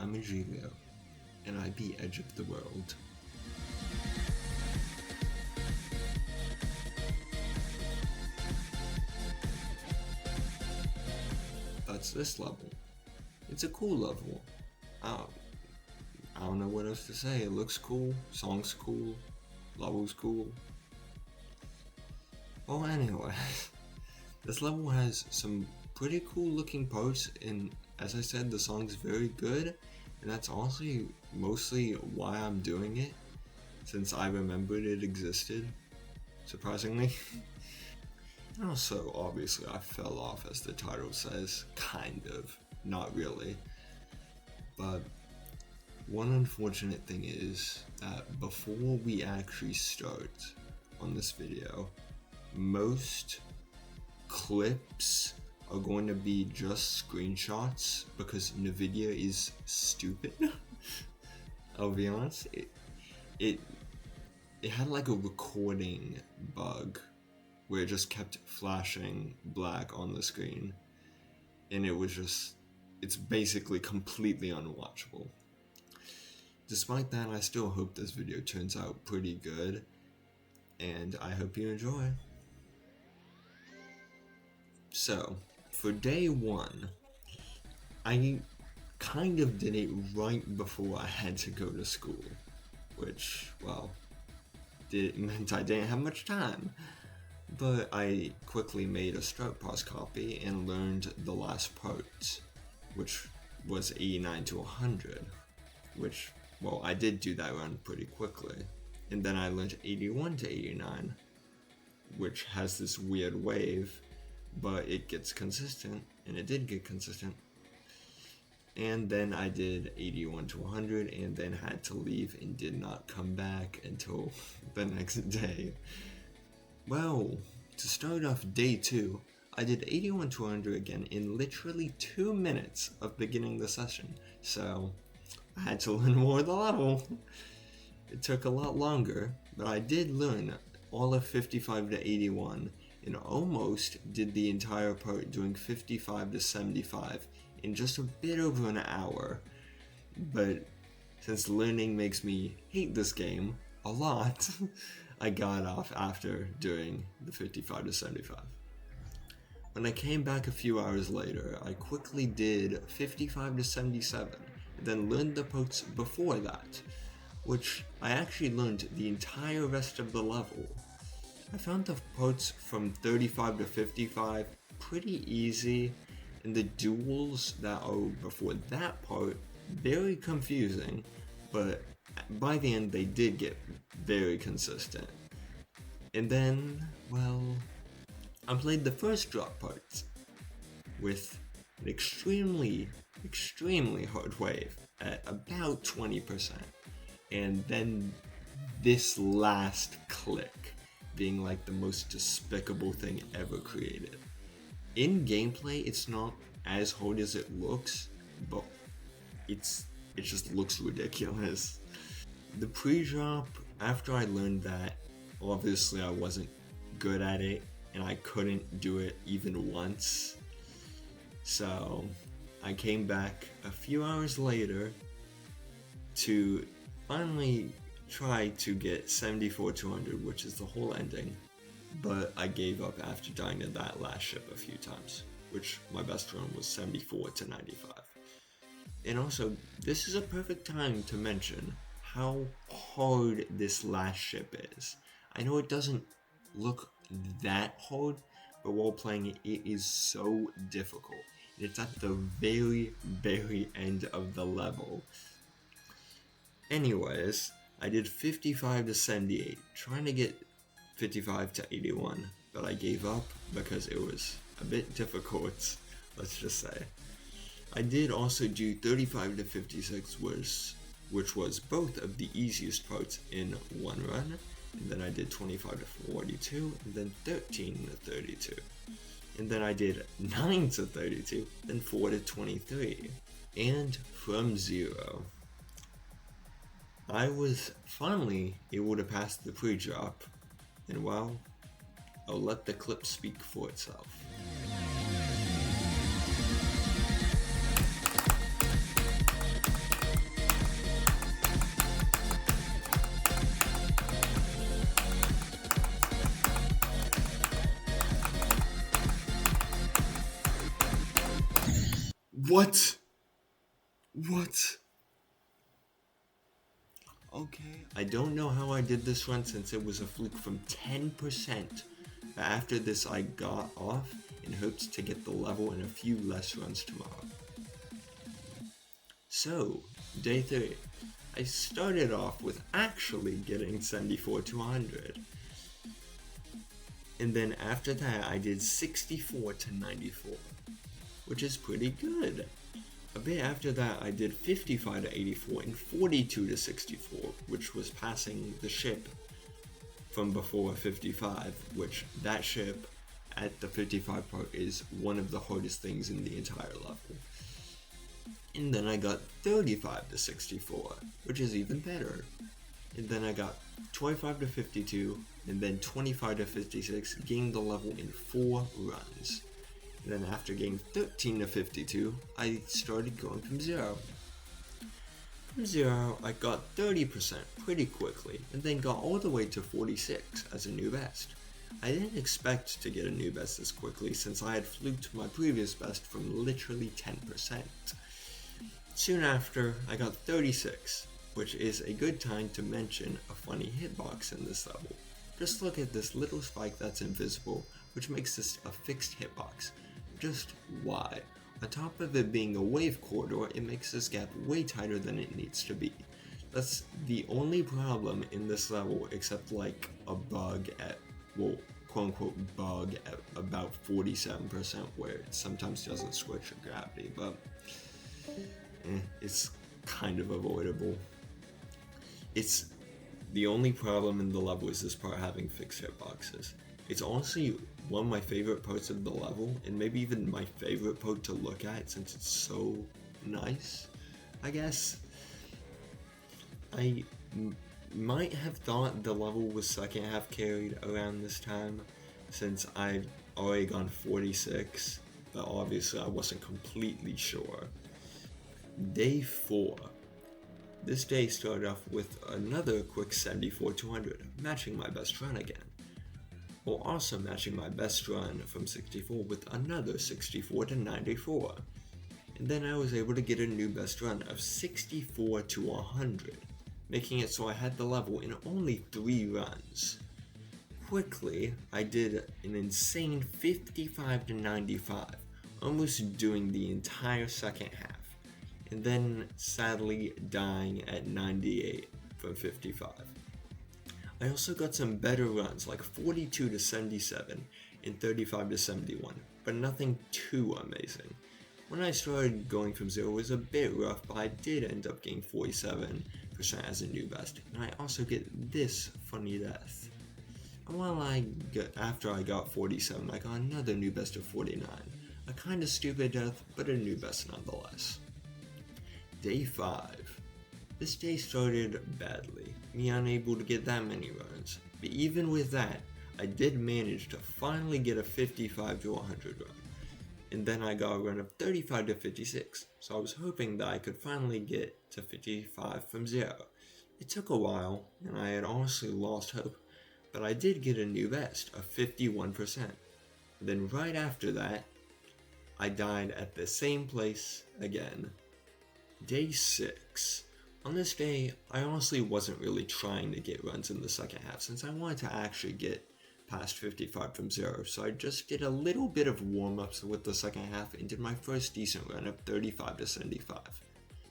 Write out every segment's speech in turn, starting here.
I'm Agelio, and I be Edge of the World. That's this level. It's a cool level. I don't know what else to say. It looks cool, song's cool, level's cool. Oh, anyway, this level has some pretty cool looking parts, and as I said, the song's very good, and that's honestly mostly why I'm doing it, since I remembered it existed, surprisingly. And also, obviously, I fell off, as the title says, kind of, not really. But one unfortunate thing is that before we actually start on this video, most clips are going to be just screenshots because NVIDIA is stupid. I'll be honest, it had like a recording bug where it just kept flashing black on the screen, and it's basically completely unwatchable. Despite that, I still hope this video turns out pretty good, and I hope you enjoy. So, for day one, I kind of did it right before I had to go to school, which, well, it meant I didn't have much time. But I quickly made a stroke pause copy and learned the last part, which was 89 to 100, which, well, I did do that run pretty quickly. And then I learned 81 to 89, which has this weird wave, but it gets consistent, and it did get consistent. And then I did 81 to 100, and then had to leave and did not come back until the next day. Well, to start off day 2, I did 81 to 100 again in literally 2 minutes of beginning the session, so I had to learn more of the level. It took a lot longer, but I did learn all of 55 to 81 and almost did the entire part doing 55 to 75 in just a bit over an hour. But since learning makes me hate this game a lot, I got off after doing the 55 to 75. When I came back a few hours later, I quickly did 55 to 77, and then learned the parts before that, which I actually learned the entire rest of the level. I found the parts from 35 to 55 pretty easy, and the duels that are before that part very confusing, but by the end they did get very consistent. And then, well, I played the first drop parts with an extremely hard wave at about 20%, and then this last click being like the most despicable thing ever created. In gameplay, it's not as hard as it looks, but it just looks ridiculous. The pre-drop, after I learned that, obviously I wasn't good at it, and I couldn't do it even once. So I came back a few hours later to finally try to get 74 to 100, which is the whole ending. But I gave up after dying to that last ship a few times, which my best run was 74 to 95. And also, this is a perfect time to mention how hard this last ship is. I know it doesn't look that hard, but while playing it, it is so difficult. It's at the very end of the level. Anyways, I did 55 to 78, trying to get 55 to 81, but I gave up because it was a bit difficult, let's just say. I did also do 35 to 56, which was both of the easiest parts in one run, and then I did 25 to 42, and then 13 to 32. And then I did 9 to 32, then 4 to 23. And from 0, I was finally able to pass the pre-drop, and well, I'll let the clip speak for itself. What? What? Okay, I don't know how I did this run since it was a fluke from 10%. But after this I got off in hopes to get the level and a few less runs tomorrow. So, day 3. I started off with actually getting 74 to 100. And then after that I did 64 to 94, which is pretty good. A bit after that I did 55 to 84 and 42 to 64, which was passing the ship from before 55, which that ship at the 55 part is one of the hardest things in the entire level. And then I got 35 to 64, which is even better. And then I got 25 to 52, and then 25 to 56, gained the level in 4 runs. And then after getting 13 to 52, I started going from 0. From 0, I got 30% pretty quickly, and then got all the way to 46 as a new best. I didn't expect to get a new best this quickly since I had fluked my previous best from literally 10%. Soon after, I got 36, which is a good time to mention a funny hitbox in this level. Just look at this little spike that's invisible, which makes this a fixed hitbox. Just why? On top of it being a wave corridor, it makes this gap way tighter than it needs to be. That's the only problem in this level except like a bug at, well, quote unquote bug at about 47% where it sometimes doesn't switch to gravity, but it's kind of avoidable. It's the only problem in the level is this part having fixed hitboxes. It's honestly one of my favorite parts of the level, and maybe even my favorite part to look at since it's so nice, I guess. I might have thought the level was second half carried around this time since I've already gone 46, but obviously I wasn't completely sure. Day 4. This day started off with another quick 74 to 100, matching my best run again. While also matching my best run from 64 with another 64 to 94. And then I was able to get a new best run of 64 to 100, making it so I had the level in only 3 runs. Quickly, I did an insane 55 to 95, almost doing the entire second half, and then sadly dying at 98 from 55. I also got some better runs like 42 to 77 and 35 to 71, but nothing too amazing. When I started going from 0 it was a bit rough, but I did end up getting 47% as a new best, and I also get this funny death. And after I got 47, I got another new best of 49. A kinda stupid death, but a new best nonetheless. Day 5. This day started badly, me unable to get that many runs, but even with that, I did manage to finally get a 55 to 100 run, and then I got a run of 35 to 56, so I was hoping that I could finally get to 55 from 0. It took a while, and I had honestly lost hope, but I did get a new best of 51%. Then right after that, I died at the same place again. Day 6. On this day, I honestly wasn't really trying to get runs in the second half since I wanted to actually get past 55 from 0, so I just did a little bit of warm-ups with the second half and did my first decent run of 35 to 75.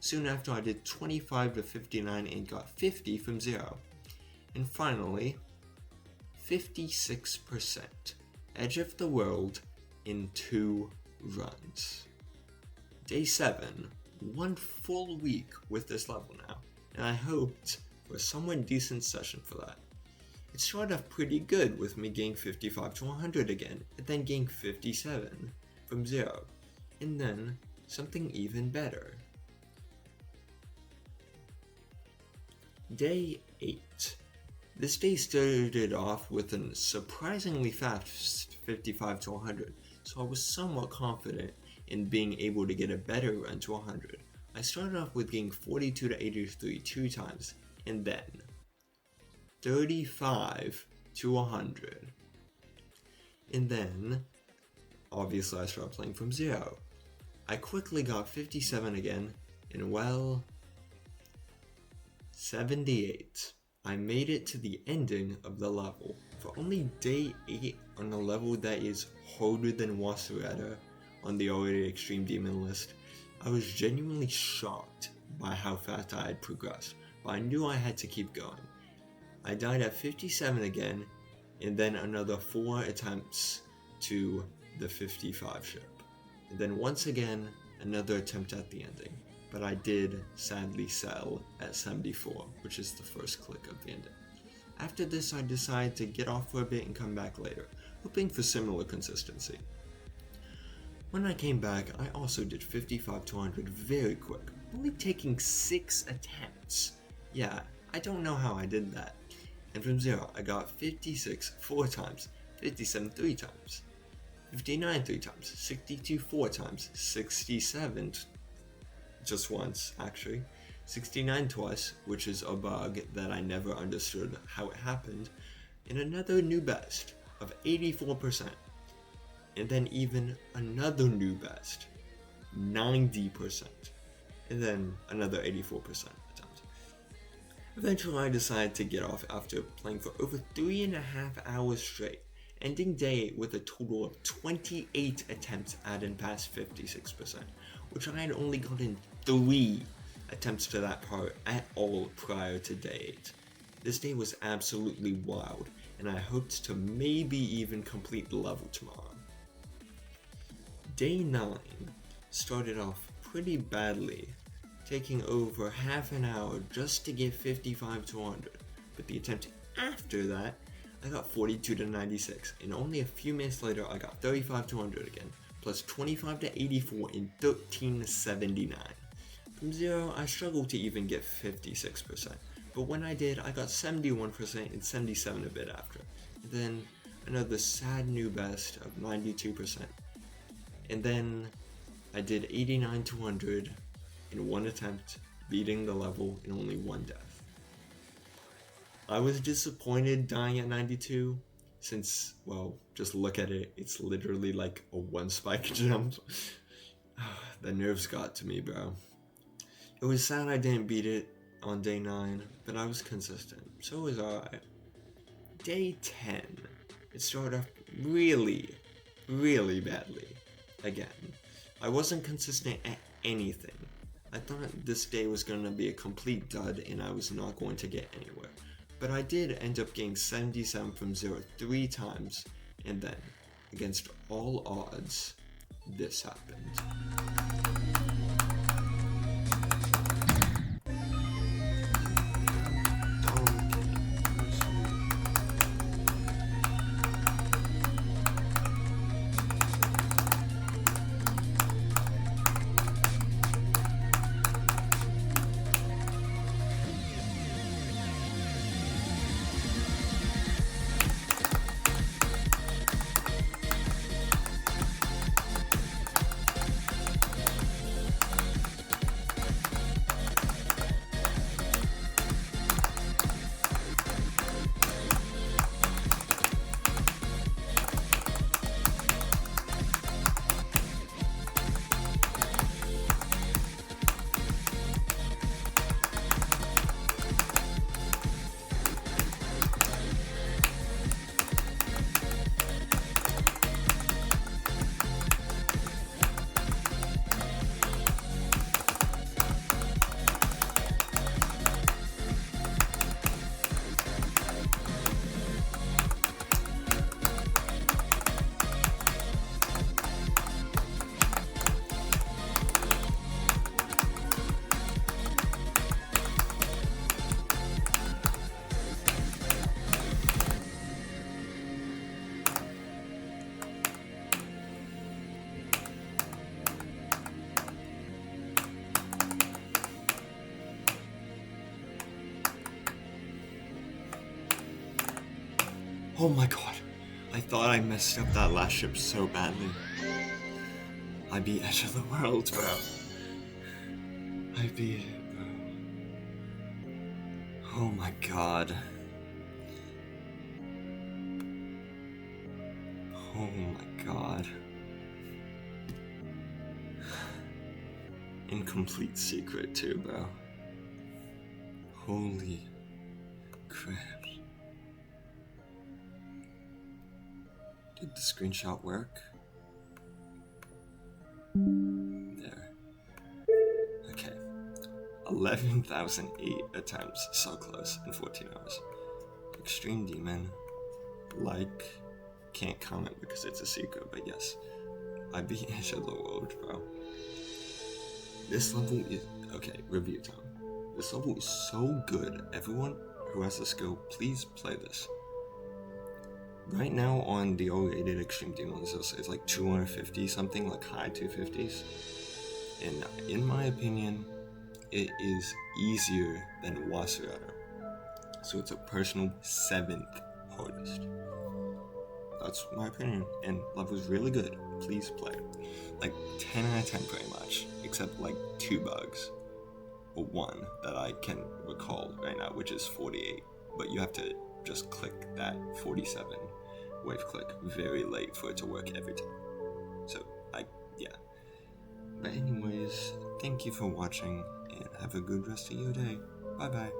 Soon after I did 25 to 59 and got 50 from 0. And finally, 56%. Edge of the world in 2 runs. Day 7. 1 full week with this level now, and I hoped for a somewhat decent session for that. It started off pretty good with me getting 55 to 100 again, and then getting 57 from 0, and then something even better. Day 8. This day started off with a surprisingly fast 55 to 100, so I was somewhat confident in being able to get a better run to 100. I started off with getting 42 to 83 2 times, and then 35 to 100. And then, obviously I started playing from 0. I quickly got 57 again, and well, 78. I made it to the ending of the level. For only day 8 on a level that is harder than Wasureta on the already extreme demon list, I was genuinely shocked by how fast I had progressed, but I knew I had to keep going. I died at 57 again, and then another 4 attempts to the 55 ship. And then once again, another attempt at the ending. But I did sadly sell at 74, which is the first click of the ending. After this, I decided to get off for a bit and come back later, hoping for similar consistency. When I came back, I also did 55 to 100 very quick, only taking 6 attempts. Yeah, I don't know how I did that. And from 0, I got 56 4 times, 57 3 times, 59 3 times, 62 4 times, 67 just once actually, 69 twice, which is a bug that I never understood how it happened, and another new best of 84%, and then even another new best, 90%, and then another 84% attempt. Eventually I decided to get off after playing for over 3.5 hours straight, ending day with a total of 28 attempts at and past 56%, which I had only gotten 3 attempts to that part at all prior to day 8. This day was absolutely wild, and I hoped to maybe even complete the level tomorrow. Day 9 started off pretty badly, taking over half an hour just to get 55 to 100, but the attempt after that, I got 42 to 96, and only a few minutes later I got 35 to 100 again, plus 25 to 84 and 13 to 79. From 0, I struggled to even get 56%, but when I did, I got 71% and 77 a bit after, and then another sad new best of 92%, and then I did 89 to 100 in 1 attempt, beating the level in only 1 death. I was disappointed dying at 92, since, well, just look at it, it's literally like a 1 spike jump. The nerves got to me, bro. It was sad I didn't beat it on day 9, but I was consistent, so was I. Day 10, it started off really, really badly. Again, I wasn't consistent at anything. I thought this day was going to be a complete dud and I was not going to get anywhere. But I did end up getting 77 from 0 3 times, and then, against all odds, this happened. Oh my god, I thought I messed up that last ship so badly. I beat Edge of the World, bro. I beat it, bro. Oh my god. Oh my god. incomplete secret too, bro. Holy crap. Did the screenshot work? There. Okay. 11,008 attempts, so close, in 14 hours. Extreme Demon. Like, can't comment because it's a secret, but yes. I beat Edge of the World, bro. This level is... Okay, review time. This level is so good. Everyone who has the skill, please play this. Right now on the O-rated Extreme Demons, it's like 250 something, like high 250s. And in my opinion, it is easier than Wasserada. So it's a personal 7th hardest. That's my opinion, and level's really good. Please play it. Like 10 out of 10 pretty much, except like 2 bugs. Or 1 that I can recall right now, which is 48. But you have to just click that 47 wave click very late for it to work every time. So, yeah. But anyways, thank you for watching, and have a good rest of your day. Bye bye.